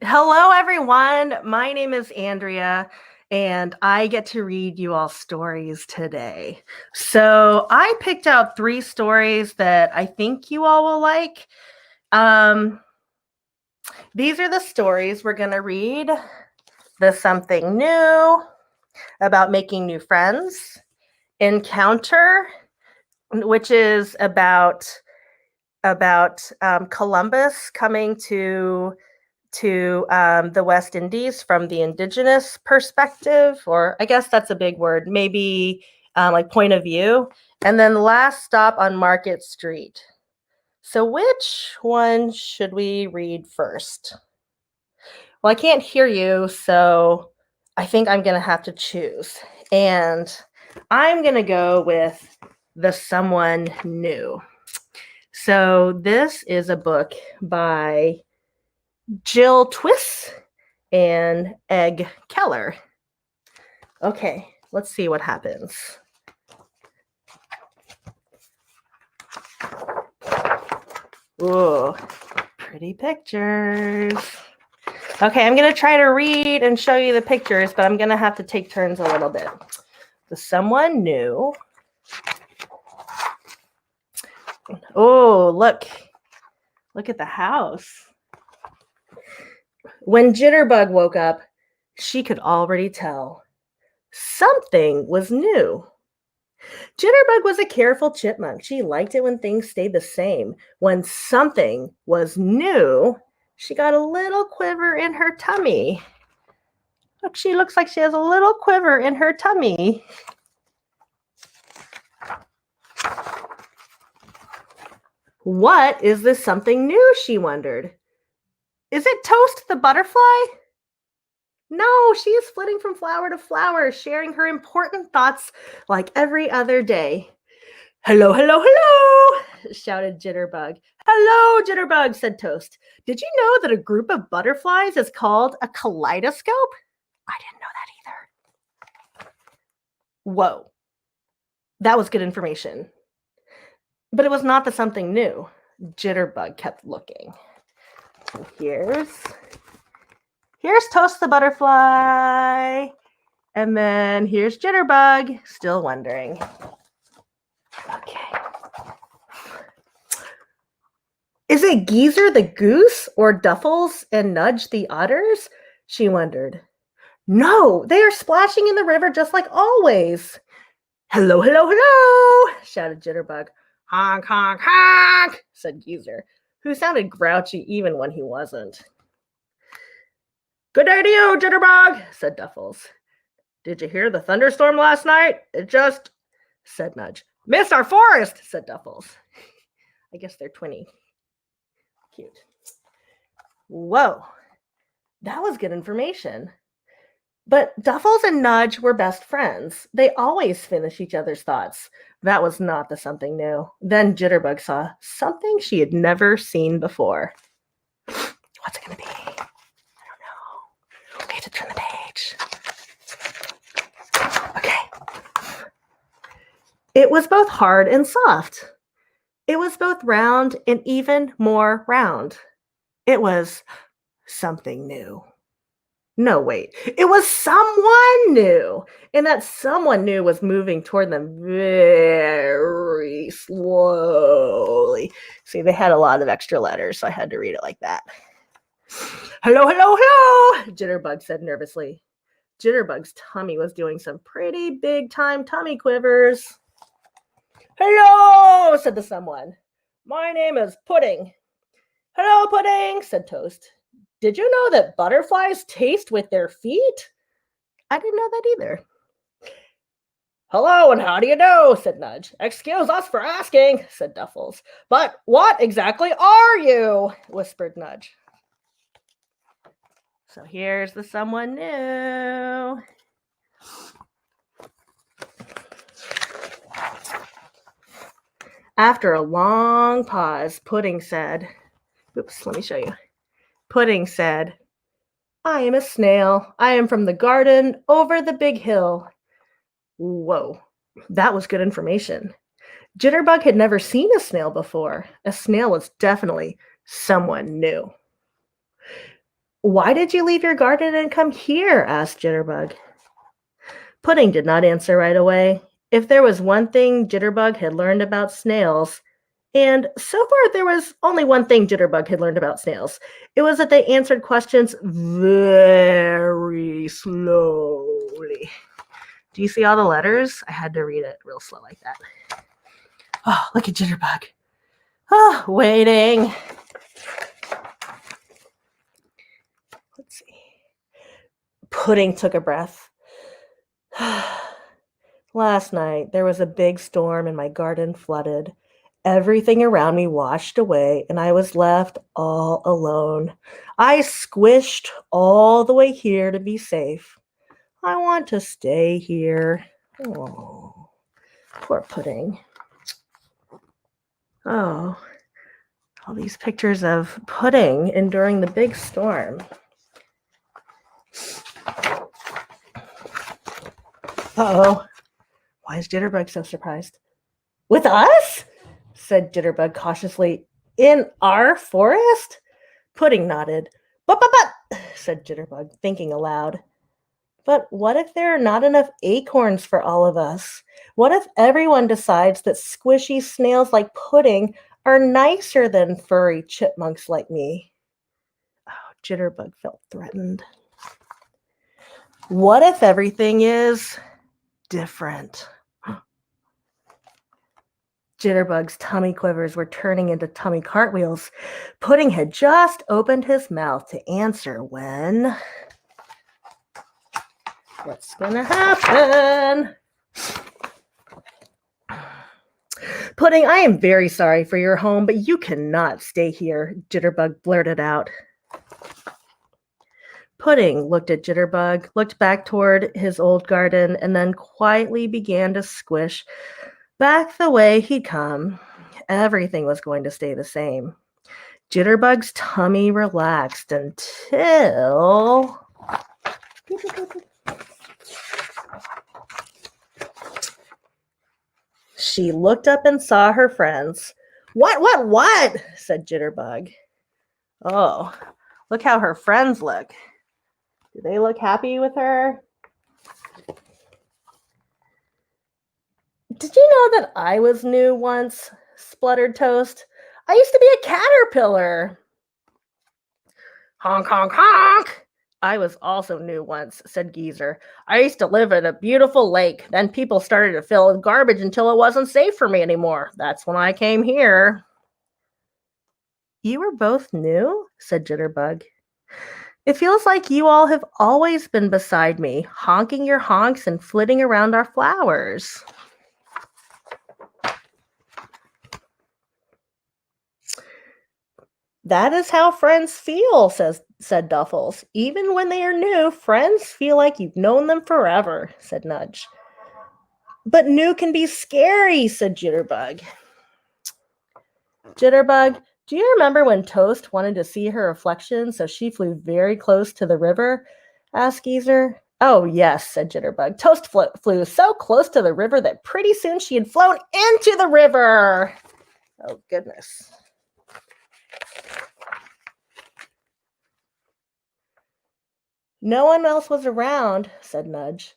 Hello, everyone. My name is Andrea, and I get to read you all stories today. So I picked out 3 stories that I think you all will like. Um, these are the stories we're going to read. The Something New, about making new friends. Encounter, which is about Columbus coming to the West Indies from the indigenous perspective, or I guess that's a big word, maybe like point of view. And then the last stop on Market Street. So which one should we read first? Well, I can't hear you, so I think I'm going to have to choose. And I'm going to go with The Someone New. So this is a book by Jill Twiss and Egg Keller. Okay, let's see what happens. Ooh, pretty pictures. Okay, I'm going to try to read and show you the pictures, but I'm going to have to take turns a little bit. The Someone New. Oh, look at the house. When Jitterbug woke up, she could already tell something was new. Jitterbug was a careful chipmunk. She liked it when things stayed the same. When something was new, she got a little quiver in her tummy. Look, she looks like she has a little quiver in her tummy. What is this something new, she wondered. Is it Toast the butterfly? No, she is flitting from flower to flower, sharing her important thoughts like every other day. Hello, hello, hello, shouted Jitterbug. Hello, Jitterbug, said Toast. Did you know that a group of butterflies is called a kaleidoscope? I didn't know that either. Whoa, that was good information. But it was not the something new. Jitterbug kept looking. So here's Toast the butterfly. And then here's Jitterbug, still wondering. Okay. Is it Geezer the goose or Duffles and Nudge the otters? She wondered. No, they are splashing in the river just like always. Hello, hello, hello, shouted Jitterbug. Honk, honk, honk, said Geezer, who sounded grouchy even when he wasn't. Good day to you, Jitterbug, said Duffles. Did you hear the thunderstorm last night? It just, said Nudge. Missed our forest, said Duffles. I guess they're twinny. Cute. Whoa, that was good information. But Duffles and Nudge were best friends. They always finish each other's thoughts. That was not the something new. Then Jitterbug saw something she had never seen before. What's it going to be? I don't know. We have to turn the page. Okay. It was both hard and soft. It was both round and even more round. It was something new. No, wait. It was someone new. And that someone new was moving toward them very slowly. See, they had a lot of extra letters, so I had to read it like that. Hello, hello, hello, Jitterbug said nervously. Jitterbug's tummy was doing some pretty big-time tummy quivers. Hello, said the someone. My name is Pudding. Hello, Pudding, said Toast. Did you know that butterflies taste with their feet? I didn't know that either. Hello, and how do you do, said Nudge. Excuse us for asking, said Duffles. But what exactly are you? Whispered Nudge. So here's the someone new. After a long pause, Pudding said, oops, let me show you. Pudding said, I am a snail. I am from the garden over the big hill. Whoa, that was good information. Jitterbug had never seen a snail before. A snail was definitely someone new. Why did you leave your garden and come here? Asked Jitterbug. Pudding did not answer right away. If there was one thing Jitterbug had learned about snails, and so far there was only one thing Jitterbug had learned about snails, it was that they answered questions very slowly. Do you see all the letters? I had to read it real slow like that. Oh, look at Jitterbug. Oh, waiting. Let's see. Pudding took a breath. Last night, there was a big storm and my garden flooded. Everything around me washed away, and I was left all alone. I squished all the way here to be safe. I want to stay here. Oh, poor Pudding. Oh, all these pictures of Pudding enduring the big storm. Uh-oh. Why is Jitterbug so surprised? With us? Said Jitterbug cautiously. In our forest? Pudding nodded. But, said Jitterbug, thinking aloud. But what if there are not enough acorns for all of us? What if everyone decides that squishy snails like Pudding are nicer than furry chipmunks like me? Oh, Jitterbug felt threatened. What if everything is different? Jitterbug's tummy quivers were turning into tummy cartwheels. Pudding had just opened his mouth to answer when... What's gonna happen? Pudding, I am very sorry for your home, but you cannot stay here, Jitterbug blurted out. Pudding looked at Jitterbug, looked back toward his old garden, and then quietly began to squish back the way he'd come. Everything was going to stay the same. Jitterbug's tummy relaxed until... She looked up and saw her friends. What? Said Jitterbug. Oh, look how her friends look. Do they look happy with her? Did you know that I was new once? Spluttered Toast. I used to be a caterpillar. Honk, honk, honk. I was also new once, said Geezer. I used to live at a beautiful lake. Then people started to fill with garbage until it wasn't safe for me anymore. That's when I came here. You were both new, said Jitterbug. It feels like you all have always been beside me, honking your honks and flitting around our flowers. That is how friends feel, said Duffles. Even when they are new, friends feel like you've known them forever, said Nudge. But new can be scary, said Jitterbug. Jitterbug, do you remember when Toast wanted to see her reflection, so she flew very close to the river? Asked Geezer. Oh, yes, said Jitterbug. Toast flew so close to the river that pretty soon she had flown into the river. Oh, goodness. No one else was around, said Nudge.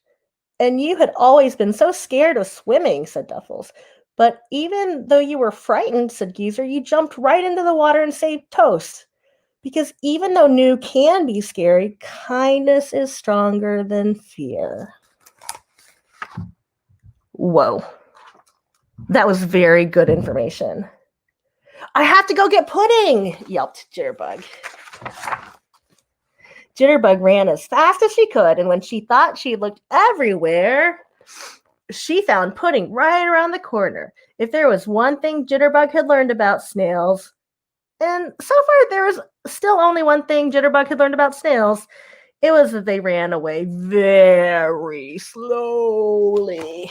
And you had always been so scared of swimming, said Duffles. But even though you were frightened, said Geezer, you jumped right into the water and saved Toast. Because even though new can be scary, kindness is stronger than fear. Whoa. That was very good information. I have to go get Pudding, yelped Jitterbug. Jitterbug ran as fast as she could, and when she thought she looked everywhere, she found Pudding right around the corner. If there was one thing Jitterbug had learned about snails, and so far there was still only one thing Jitterbug had learned about snails, it was that they ran away very slowly.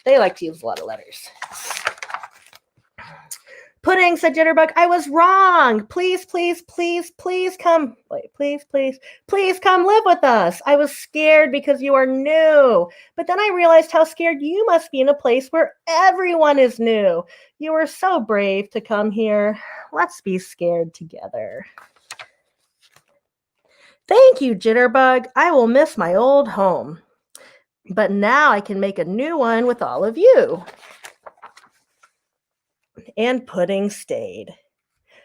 They like to use a lot of letters. Pudding, said Jitterbug, I was wrong. Please come. Wait, please come live with us. I was scared because you are new. But then I realized how scared you must be in a place where everyone is new. You were so brave to come here. Let's be scared together. Thank you, Jitterbug. I will miss my old home. But now I can make a new one with all of you. And Pudding stayed,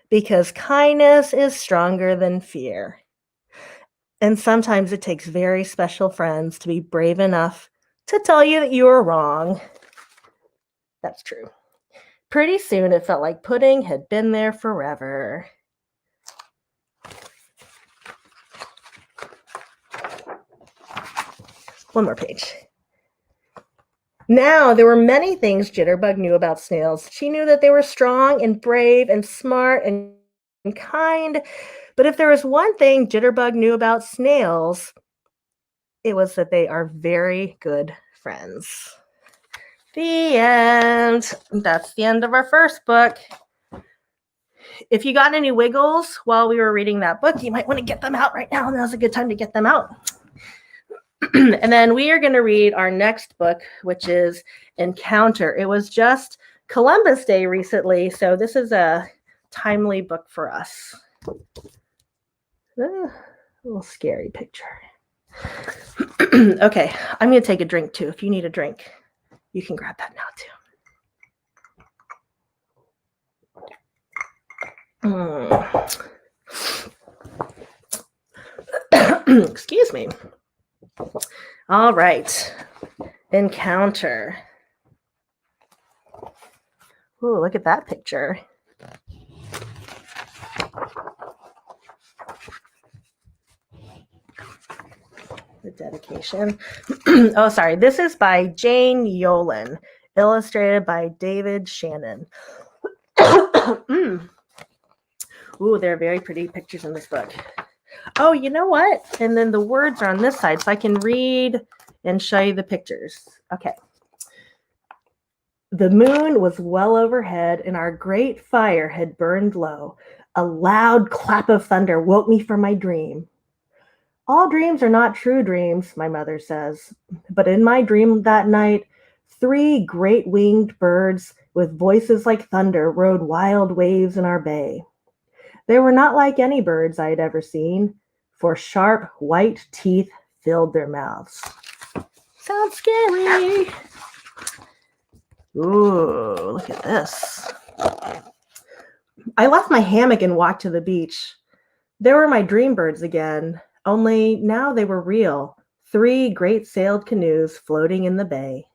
because kindness is stronger than fear. And sometimes it takes very special friends to be brave enough to tell you that you are wrong. That's true. Pretty soon it felt like Pudding had been there forever. One more page. Now, there were many things Jitterbug knew about snails. She knew that they were strong and brave and smart and kind. But if there was one thing Jitterbug knew about snails, it was that they are very good friends. The end. That's the end of our first book. If you got any wiggles while we were reading that book, you might want to get them out right now. Now's a good time to get them out. And then we are going to read our next book, which is Encounter. It was just Columbus Day recently, so this is a timely book for us. A little scary picture. Okay, I'm going to take a drink too. If you need a drink, you can grab that now too. Excuse me. All right. Encounter. Ooh, look at that picture. The dedication. Oh, sorry. This is by Jane Yolen, illustrated by David Shannon. Ooh, there are very pretty pictures in this book. Oh, you know what? And then the words are on this side, so I can read and show you the pictures. Okay. The moon was well overhead, and our great fire had burned low. A loud clap of thunder woke me from my dream. All dreams are not true dreams, my mother says. But in my dream that night, 3 great winged birds with voices like thunder rode wild waves in our bay. They were not like any birds I had ever seen, for sharp white teeth filled their mouths. Sounds scary. Ooh, look at this. I left my hammock and walked to the beach. There were my dream birds again, only now they were real, 3 great sailed canoes floating in the bay.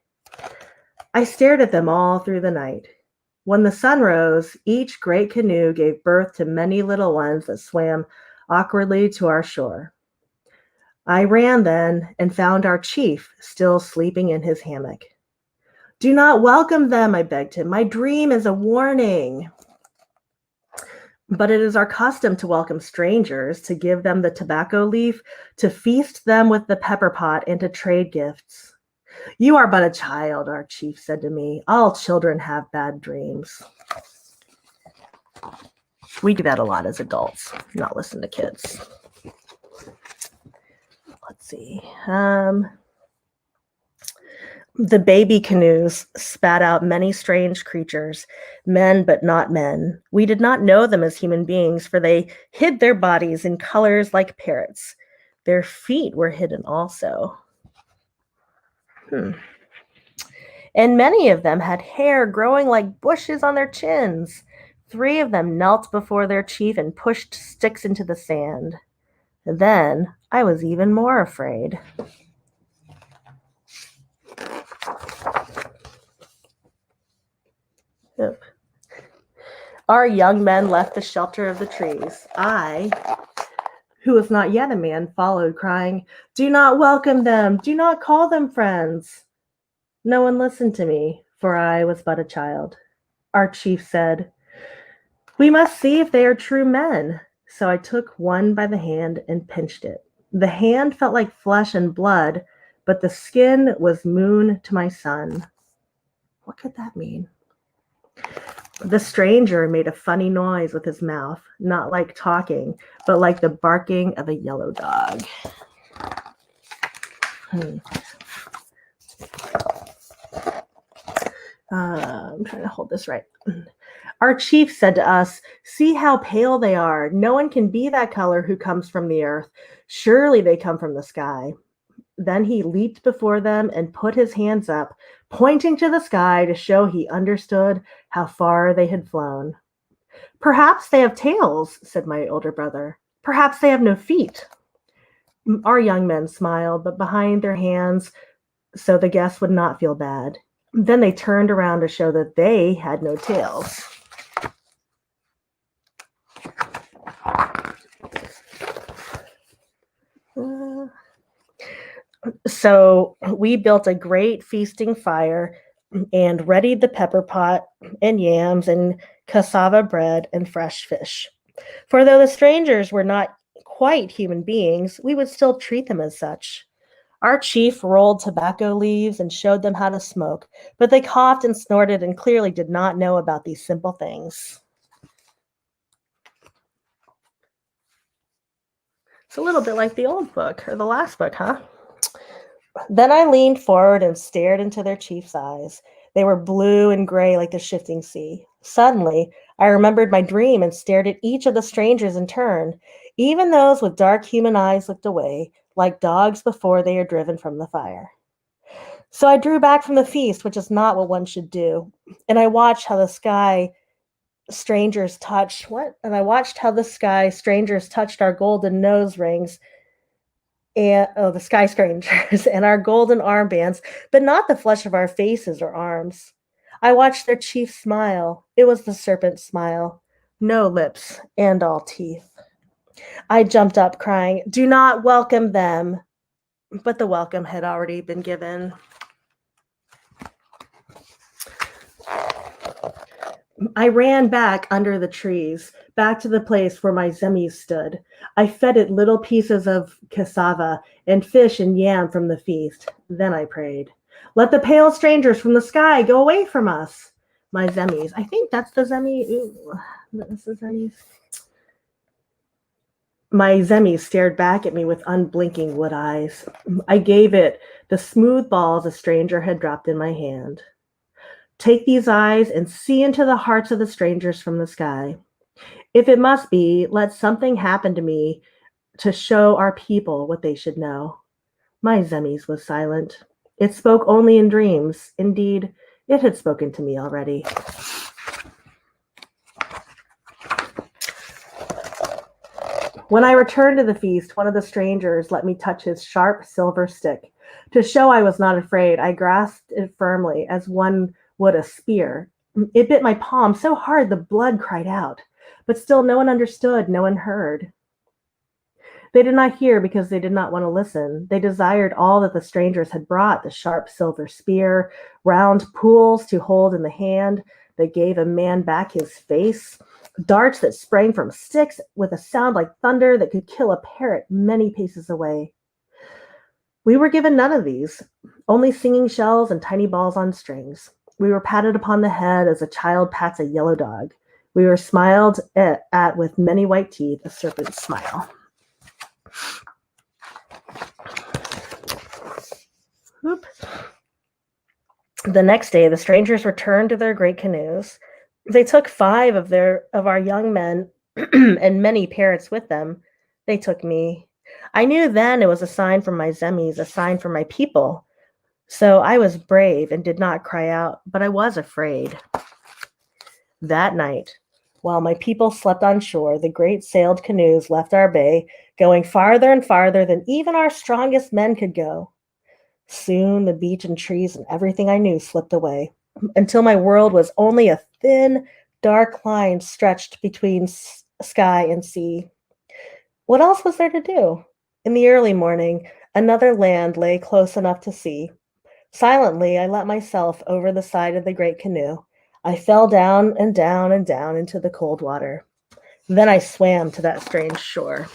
I stared at them all through the night. When the sun rose, each great canoe gave birth to many little ones that swam awkwardly to our shore. I ran then and found our chief still sleeping in his hammock. Do not welcome them, I begged him. My dream is a warning. But it is our custom to welcome strangers, to give them the tobacco leaf, to feast them with the pepper pot, and to trade gifts. You are but a child, our chief said to me. All children have bad dreams. We do that a lot as adults, not listen to kids. Let's see. The baby canoes spat out many strange creatures, men but not men. We did not know them as human beings, for they hid their bodies in colors like parrots. Their feet were hidden also. And many of them had hair growing like bushes on their chins. 3 of them knelt before their chief and pushed sticks into the sand. Then I was even more afraid. Yep. Our young men left the shelter of the trees. I, who was not yet a man, followed, crying, Do not welcome them. Do not call them friends. No one listened to me, for I was but a child. Our chief said, We must see if they are true men. So I took one by the hand and pinched it. The hand felt like flesh and blood, but the skin was moon to my sun. What could that mean? The stranger made a funny noise with his mouth, not like talking, but like the barking of a yellow dog. I'm trying to hold this right. Our chief said to us, "See how pale they are. No one can be that color who comes from the earth. Surely they come from the sky." Then he leaped before them and put his hands up, pointing to the sky to show he understood how far they had flown. "Perhaps they have tails," said my older brother. "Perhaps they have no feet." Our young men smiled, but behind their hands, so the guests would not feel bad. Then they turned around to show that they had no tails. So we built a great feasting fire and readied the pepper pot and yams and cassava bread and fresh fish. For though the strangers were not quite human beings, we would still treat them as such. Our chief rolled tobacco leaves and showed them how to smoke, but they coughed and snorted and clearly did not know about these simple things. It's a little bit like the old book, or the last book, huh? Then I leaned forward and stared into their chief's eyes. They were blue and gray like the shifting sea. Suddenly, I remembered my dream and stared at each of the strangers in turn. Even those with dark human eyes looked away, like dogs before they are driven from the fire. So I drew back from the feast, which is not what one should do. And I watched how the sky strangers touched our golden nose rings and the sky strangers and our golden armbands, but not the flesh of our faces or arms. I watched their chief smile. It was the serpent smile. No lips and all teeth. I jumped up, crying, "Do not welcome them." But the welcome had already been given. I ran back under the trees, back to the place where my zemis stood. I fed it little pieces of cassava and fish and yam from the feast. Then I prayed, "Let the pale strangers from the sky go away from us." My zemis, I think that's the zemi. Ooh, that's the zemis. My zemi stared back at me with unblinking wood eyes. I gave it the smooth balls a stranger had dropped in my hand. "Take these eyes and see into the hearts of the strangers from the sky. If it must be, let something happen to me to show our people what they should know." My zemis was silent. It spoke only in dreams. Indeed, it had spoken to me already. When I returned to the feast, one of the strangers let me touch his sharp silver stick. To show I was not afraid, I grasped it firmly as one would a spear. It bit my palm so hard the blood cried out. But still no one understood, no one heard. They did not hear because they did not want to listen. They desired all that the strangers had brought, the sharp silver spear, round pools to hold in the hand that gave a man back his face, darts that sprang from sticks with a sound like thunder that could kill a parrot many paces away. We were given none of these, only singing shells and tiny balls on strings. We were patted upon the head as a child pats a yellow dog. We were smiled at with many white teeth, a serpent's smile. Whoop. The next day, the strangers returned to their great canoes. They took 5 of our young men and many parrots with them. They took me. I knew then it was a sign from my zemis, a sign from my people. So I was brave and did not cry out, but I was afraid. That night, while my people slept on shore, the great sailed canoes left our bay, going farther and farther than even our strongest men could go. Soon the beach and trees and everything I knew slipped away, until my world was only a thin, dark line stretched between sky and sea. What else was there to do? In the early morning, another land lay close enough to see. Silently, I let myself over the side of the great canoe. I fell down and down and down into the cold water. Then I swam to that strange shore.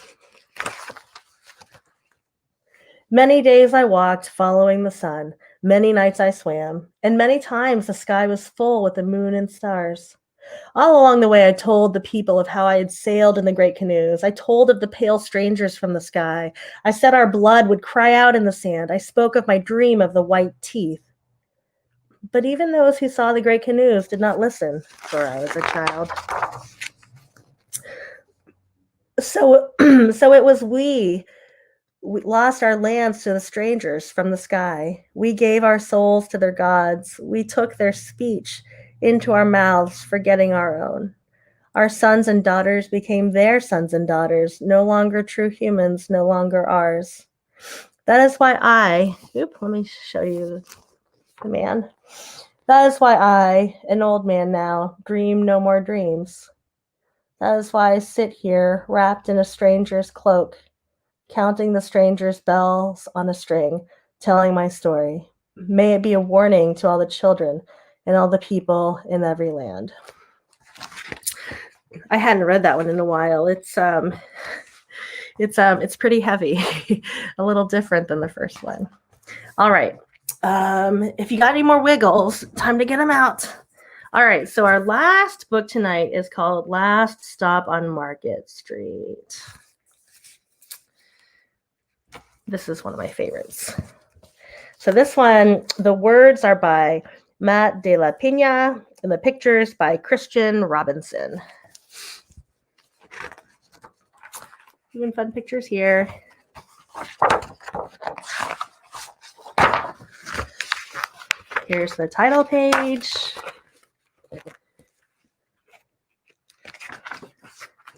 Many days I walked, following the sun. Many nights I swam, and many times the sky was full with the moon and stars. All along the way, I told the people of how I had sailed in the great canoes. I told of the pale strangers from the sky. I said our blood would cry out in the sand. I spoke of my dream of the white teeth. But even those who saw the great canoes did not listen, for I was a child. So it was we lost our lands to the strangers from the sky. We gave our souls to their gods. We took their speech into our mouths, forgetting our own. Our sons and daughters became their sons and daughters, no longer true humans, no longer ours. That is why let me show you the man. That is why I, an old man now, dream no more dreams. That is why I sit here, wrapped in a stranger's cloak, counting the stranger's bells on a string, telling my story. May it be a warning to all the children and all the people in every land. I hadn't read that one in a while. It's pretty heavy, a little different than the first one. All right. If you got any more wiggles, time to get them out. All right. So our last book tonight is called Last Stop on Market Street. This is one of my favorites. So this one, the words are by Matt de la Pina and the pictures by Christian Robinson. Even fun pictures here. Here's the title page.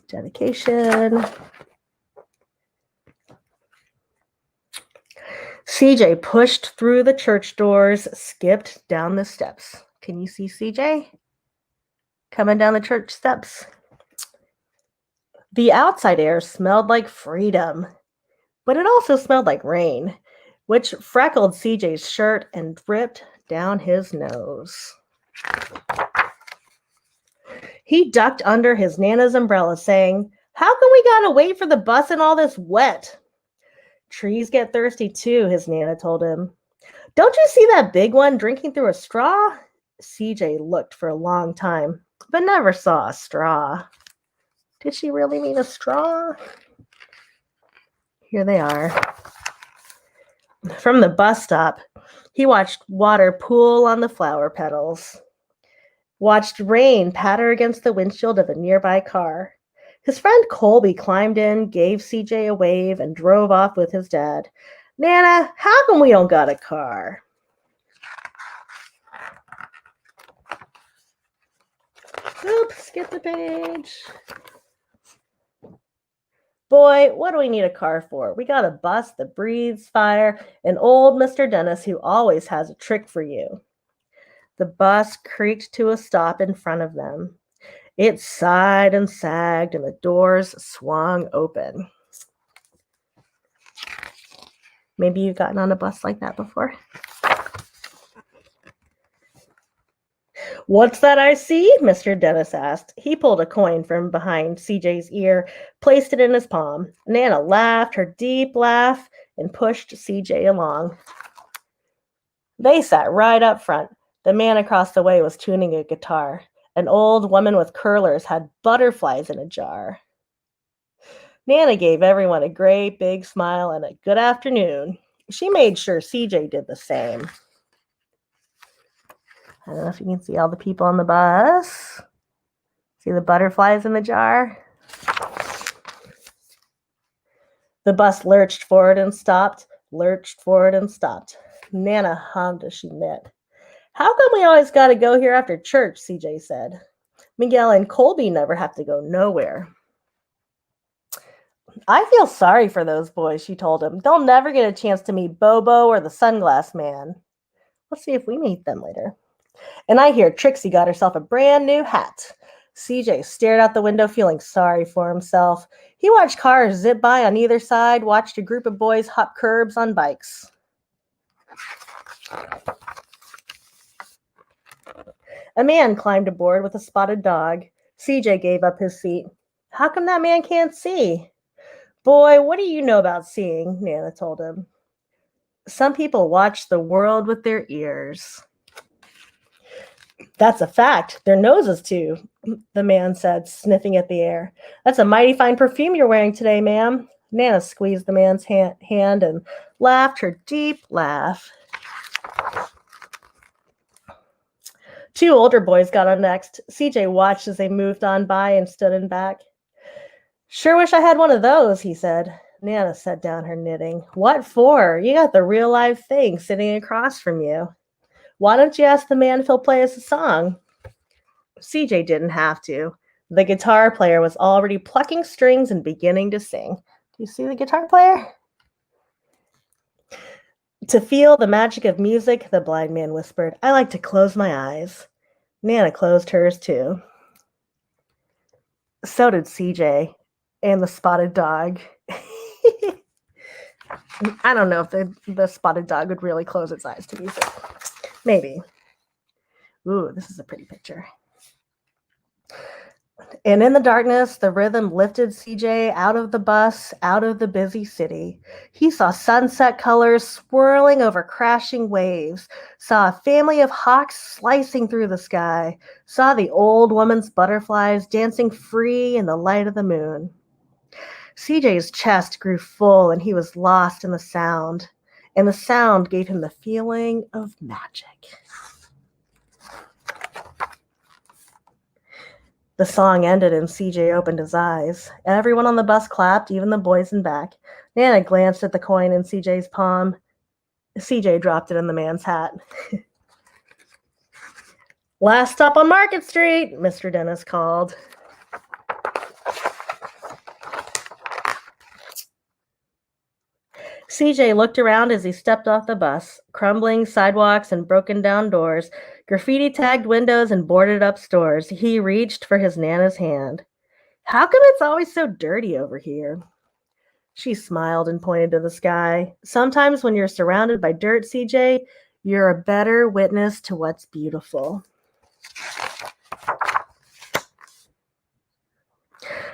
Dedication. CJ pushed through the church doors, skipped down the steps. Can you see CJ coming down the church steps? The outside air smelled like freedom, but it also smelled like rain, which freckled CJ's shirt and dripped down his nose. He ducked under his Nana's umbrella, saying, "How come we gotta wait for the bus in all this wet?" "Trees get thirsty too," his Nana told him. "Don't you see that big one drinking through a straw?" CJ looked for a long time, but never saw a straw. Did she really mean a straw? Here they are. From the bus stop, he watched water pool on the flower petals, watched rain patter against the windshield of a nearby car. His friend Colby climbed in, gave CJ a wave, and drove off with his dad. "Nana, how come we don't got a car?" Oops, skip the page. "Boy, what do we need a car for? We got a bus that breathes fire, and old Mr. Dennis who always has a trick for you." The bus creaked to a stop in front of them. It sighed and sagged, and the doors swung open. Maybe you've gotten on a bus like that before. "What's that I see?" Mr. Dennis asked. He pulled a coin from behind CJ's ear, placed it in his palm. Nana laughed her deep laugh and pushed CJ along. They sat right up front. The man across the way was tuning a guitar. An old woman with curlers had butterflies in a jar. Nana gave everyone a great big smile and a good afternoon. She made sure CJ did the same. I don't know if you can see all the people on the bus. See the butterflies in the jar? The bus lurched forward and stopped, lurched forward and stopped. Nana hummed as she knit. "How come we always got to go here after church?" CJ said. "Miguel and Colby never have to go nowhere." "I feel sorry for those boys," she told him. "They'll never get a chance to meet Bobo or the Sunglass Man." "Let's see if we meet them later." "And I hear Trixie got herself a brand new hat." CJ stared out the window, feeling sorry for himself. He watched cars zip by on either side, watched a group of boys hop curbs on bikes. A man climbed aboard with a spotted dog. CJ gave up his seat. "How come that man can't see?" "Boy, what do you know about seeing?" Nana told him. "Some people watch the world with their ears." "That's a fact. Their noses, too," the man said, sniffing at the air. "That's a mighty fine perfume you're wearing today, ma'am." Nana squeezed the man's hand and laughed her deep laugh. Two older boys got on next. CJ watched as they moved on by and stood in back. Sure wish I had one of those, he said. Nana set down her knitting. What for? You got the real live thing sitting across from you. Why don't you ask the man if he'll play us a song? CJ didn't have to. The guitar player was already plucking strings and beginning to sing. Do you see the guitar player? To feel the magic of music, the blind man whispered, I like to close my eyes. Nana closed hers too. So did CJ and the spotted dog. I don't know if the spotted dog would really close its eyes to music. Maybe. Ooh, this is a pretty picture. And in the darkness, the rhythm lifted CJ out of the bus, out of the busy city. He saw sunset colors swirling over crashing waves, saw a family of hawks slicing through the sky, saw the old woman's butterflies dancing free in the light of the moon. CJ's chest grew full and he was lost in the sound, and the sound gave him the feeling of magic. The song ended and CJ opened his eyes. Everyone on the bus clapped, even the boys in back. Nana glanced at the coin in CJ's palm. CJ dropped it in the man's hat. Last stop on Market Street, Mr. Dennis called. CJ looked around as he stepped off the bus. Crumbling sidewalks and broken down doors, graffiti-tagged windows and boarded-up stores. He reached for his Nana's hand. How come it's always so dirty over here? She smiled and pointed to the sky. Sometimes when you're surrounded by dirt, CJ, you're a better witness to what's beautiful.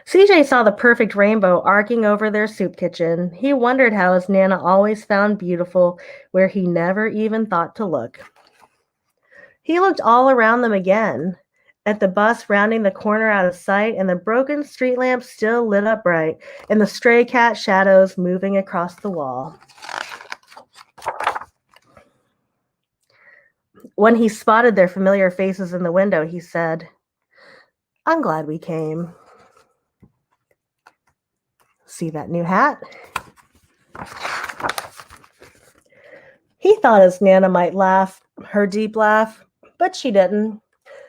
CJ saw the perfect rainbow arcing over their soup kitchen. He wondered how his Nana always found beautiful where he never even thought to look. He looked all around them again, at the bus rounding the corner out of sight, and the broken street lamp still lit up bright, and the stray cat shadows moving across the wall. When he spotted their familiar faces in the window, he said, I'm glad we came. See that new hat? He thought his Nana might laugh, her deep laugh, but she didn't.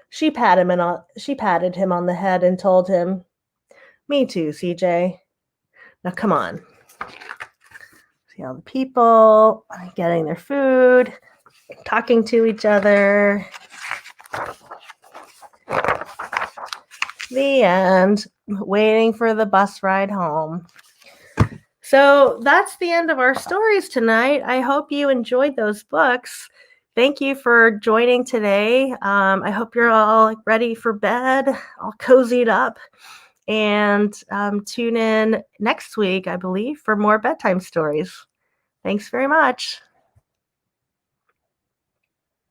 She patted him on the head and told him, Me too, CJ. Now come on. See all the people getting their food, talking to each other. The end. Waiting for the bus ride home. So that's the end of our stories tonight. I hope you enjoyed those books. Thank you for joining today. I hope you're all ready for bed, all cozied up. And tune in next week, I believe, for more bedtime stories. Thanks very much.